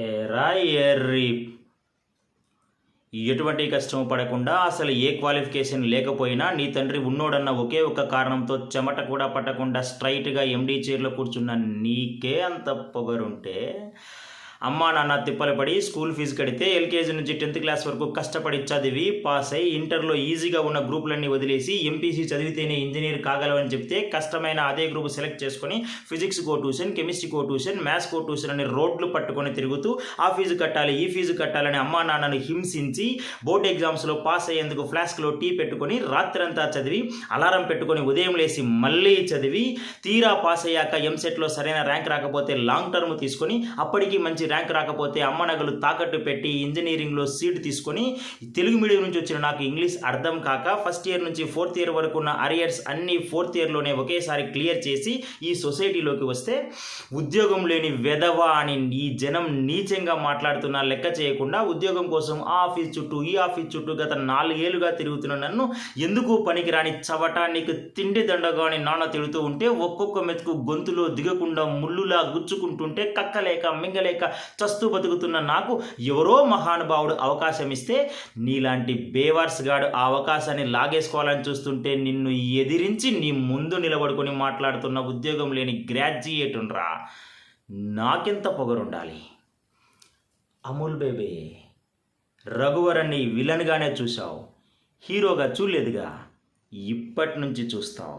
ఏరా ఎర్రి ఎటువంటి కష్టం పడకుండా అసలు ఏ క్వాలిఫికేషన్ లేకపోయినా నీ తండ్రి ఉన్నోడన్న ఒకే ఒక కారణంతో చెమట కూడా పట్టకుండా స్ట్రైట్గా ఎండీ చైర్లో కూర్చున్న నీకే అంత పొగరుంటే అమ్మా నాన్న తిప్పలు పడి స్కూల్ ఫీజు కడితే ఎల్కేజీ నుంచి 10th క్లాస్ వరకు కష్టపడి చదివి పాస్ అయ్యి ఇంటర్లో ఈజీగా ఉన్న గ్రూపులన్నీ వదిలేసి ఎంపీసీ చదివితేనే ఇంజనీర్ కాగలవని చెప్తే కష్టమైన అదే గ్రూప్ సెలెక్ట్ చేసుకొని ఫిజిక్స్ కో ట్యూషన్, కెమిస్ట్రీ కో ట్యూషన్, మ్యాథ్స్ కో ట్యూషన్ అని రోడ్లు పట్టుకొని తిరుగుతూ ఆ ఫీజు కట్టాలి ఈ ఫీజు కట్టాలని అమ్మా నాన్నను హింసించి బోర్డు ఎగ్జామ్స్లో పాస్ అయ్యేందుకు ఫ్లాస్క్లో టీ పెట్టుకొని రాత్రంతా చదివి అలారం పెట్టుకొని ఉదయం లేసి మళ్ళీ చదివి తీరా పాస్ అయ్యాక ఎంసెట్లో సరైన ర్యాంక్ రాకపోతే లాంగ్ టర్మ్ తీసుకొని అప్పటికి మంచి ర్యాంక్ రాకపోతే అమ్మ నగలు తాకట్టు పెట్టి ఇంజనీరింగ్లో సీట్ తీసుకొని తెలుగు మీడియం నుంచి వచ్చిన నాకు ఇంగ్లీష్ అర్థం కాక ఫస్ట్ ఇయర్ నుంచి 4th ఇయర్ వరకు ఉన్న అరియర్స్ అన్ని 4th ఇయర్లోనే ఒకేసారి క్లియర్ చేసి ఈ సొసైటీలోకి వస్తే ఉద్యోగం లేని వెధవా అని ఈ జనం నీచంగా మాట్లాడుతున్నా లెక్క చేయకుండా ఉద్యోగం కోసం ఆ ఆఫీస్ చుట్టూ ఈ ఆఫీస్ చుట్టూ గత 4 ఏళ్ళుగా తిరుగుతున్న నన్ను ఎందుకు పనికిరాని చవట నీకు తిండి దండగా అని నాన్న తిడుతూ ఉంటే ఒక్కొక్క మెతుకు గొంతులో దిగకుండా ముళ్ళులా గుచ్చుకుంటుంటే కక్కలేక మింగలేక చస్తూ బతుకుతున్న నాకు ఎవరో మహానుభావుడు అవకాశం ఇస్తే నీలాంటి బేవర్స్ గాడు ఆ అవకాశాన్ని లాగేసుకోవాలని చూస్తుంటే నిన్ను ఎదిరించి నీ ముందు నిలబడుకొని మాట్లాడుతున్న ఉద్యోగం లేని గ్రాడ్యుయేట్ ఉండ్రా. నాకెంత పొగరుండాలి. అమూల్ బేబే, రఘువరన్ని విలన్గానే చూసావు, హీరోగా చూడలేదుగా, ఇప్పటి నుంచి చూస్తావు.